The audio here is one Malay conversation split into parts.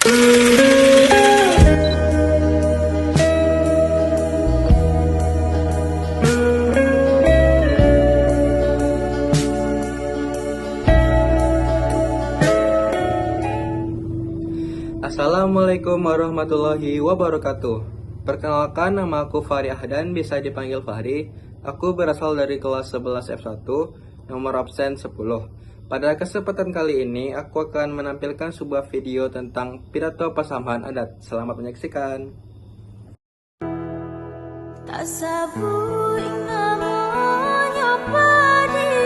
Assalamualaikum warahmatullahi wabarakatuh. Perkenalkan, nama aku Fahri Ahdan, bisa dipanggil Fahri. Aku berasal dari kelas 11 F1, nomor absen 10. Pada kesempatan kali ini, aku akan menampilkan sebuah video tentang pidato persambahan adat. Selamat menyaksikan. Tak sabui namanya padi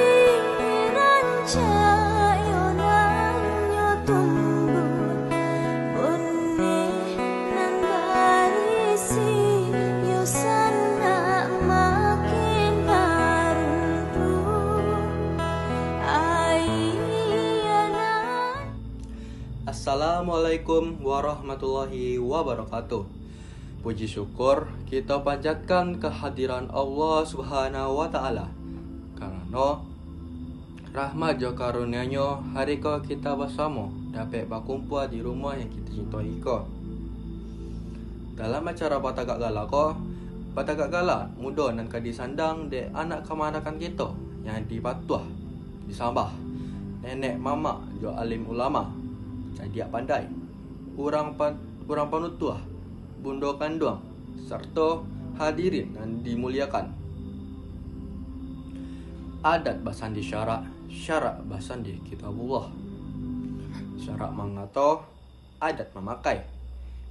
rancayo nanyo tumbuh benih nan barisi yo sana makin haruntuh ayanan. Assalamualaikum warahmatullahi wabarakatuh. Puji syukur kita panjatkan kehadiran Allah Subhanahu wa Ta'ala, karena rahmat dan karunia-Nya hari ko kita bersama dapat berkumpul di rumah yang kita cintai ko. Dalam acara Batagak Gala ko, Batagak Gala muda dan kadisandang de anak kemanakan kita yang dipatuh, disambah nenek mama jo alim ulama, jadi pandai, urang panutuah, bundo kanduang, serta hadirin dan dimuliakan. Adat basandi syarak, syarak basandi kitabullah. Syarak mangato, adat memakai.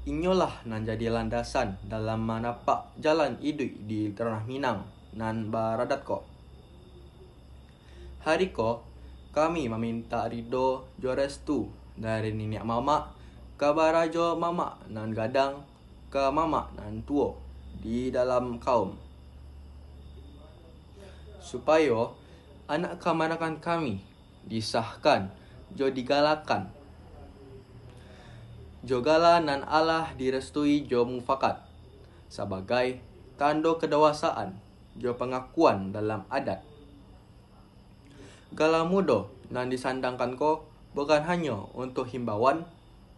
Inyolah nan jadi landasan dalam manapak jalan hidup di tanah Minang nan baradat ko. Hari ko, kami meminta ridho jorestu dari nenek mama ke barajo mama nan gadang ke mama nan tua di dalam kaum, supaya anak kemanakan kami disahkan jo digalakan, jo gala nan Allah direstui jo mufakat sebagai tanda kedewasaan jo pengakuan dalam adat. Gala muda nan disandangkan ko bukan hanya untuk himbauan,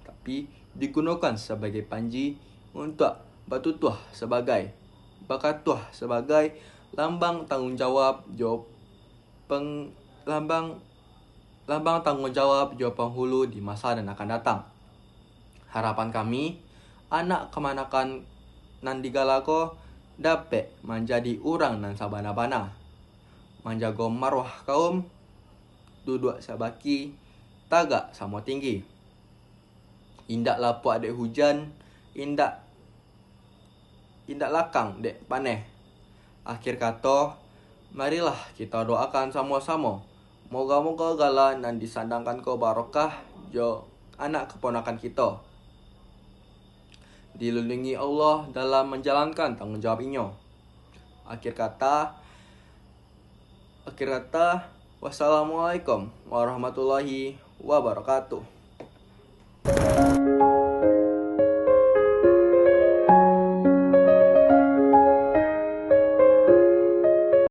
tapi digunakan sebagai panji untuk batutuah sebagai bakatuah sebagai lambang tanggungjawab jo lambang tanggungjawab jo penghulu di masa dan akan datang. Harapan kami, anak kemanakan nan digalako dapat menjadi orang nan sabana-bana, menjaga marwah kaum, duduk sabaki, tagak sama tinggi. Indak lapu adek hujan, indak lakang dek paneh. Akhir kata, marilah kita doakan sama-sama. Moga-moga gala nan disandangkan ko barokah jo anak keponakan kita, dilindungi Allah dalam menjalankan tanggungjawab inyo. Akhir kata, wassalamualaikum warahmatullahi wabarakatuh.